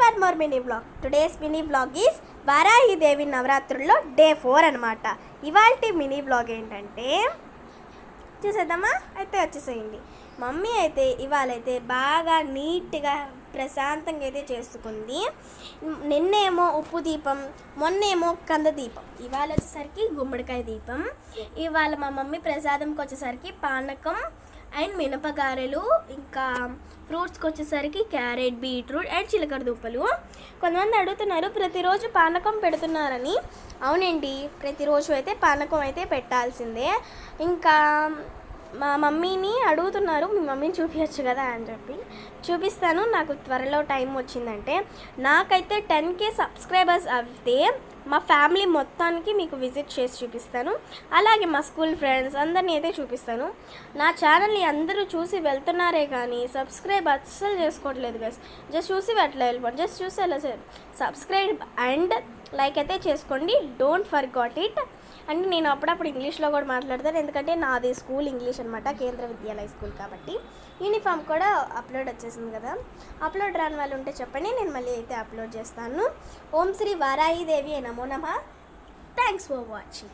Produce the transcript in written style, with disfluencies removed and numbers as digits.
For more mini vlog. Today's mini vlog is Varahi Devi నవరాత్రుల్లో day 4 అనమాట. ఇవాల్టి మినీ వ్లాగ్ ఏంటంటే చూసేద్దామా? అయితే వచ్చేసేయండి. మమ్మీ అయితే ఇవాళైతే బాగా నీట్గా ప్రశాంతంగా అయితే చేసుకుంది. నిన్నేమో ఉప్పు దీపం, మొన్నేమో కంద దీపం, ఇవాళ వచ్చేసరికి గుమ్మడికాయ దీపం. ఇవాళ మా మమ్మీ ప్రసాదంకి వచ్చేసరికి పానకం అండ్ మినపగారెలు, ఇంకా ఫ్రూట్స్కి వచ్చేసరికి క్యారెట్, బీట్రూట్ అండ్ చిలకడ దుంపలు. కొంతమంది అడుగుతున్నారు ప్రతిరోజు పానకం పెడుతున్నారని. అవునండి, ప్రతిరోజు అయితే పానకం అయితే పెట్టాల్సిందే. ఇంకా మా మమ్మీని అడుగుతున్నారు మీ మమ్మీని చూపించచ్చు కదా అని చెప్పి చూపిస్తాను. నాకు త్వరలో టైం వచ్చిందంటే, నాకైతే 10K సబ్స్క్రైబర్స్ అయితే మా ఫ్యామిలీ మొత్తానికి మీకు విజిట్ చేసి చూపిస్తాను. అలాగే మా స్కూల్ ఫ్రెండ్స్ అందరినీ అయితే చూపిస్తాను. నా ఛానల్ని అందరూ చూసి వెళ్తున్నారే కానీ సబ్స్క్రైబ్ అస్సలు చేసుకోవట్లేదు గైస్. జస్ట్ చూసి అట్లా వెళ్ళిపోండి, జస్ట్ చూసి అలా సబ్స్క్రైబ్ అండ్ లైక్ అయితే చేసుకోండి. Don't forgot it. అంటే నేను అప్పుడప్పుడు ఇంగ్లీష్లో కూడా మాట్లాడతాను, ఎందుకంటే నాది స్కూల్ ఇంగ్లీష్ అనమాట, కేంద్ర విద్యాలయ స్కూల్ కాబట్టి. యూనిఫామ్ కూడా అప్లోడ్ వచ్చేసింది కదా. అప్లోడ్ రాని వాళ్ళు ఉంటే చెప్పండి, నేను మళ్ళీ అయితే అప్లోడ్ చేస్తాను. ఓం శ్రీ వారాహిదేవి నమో నమః. Thanks for watching.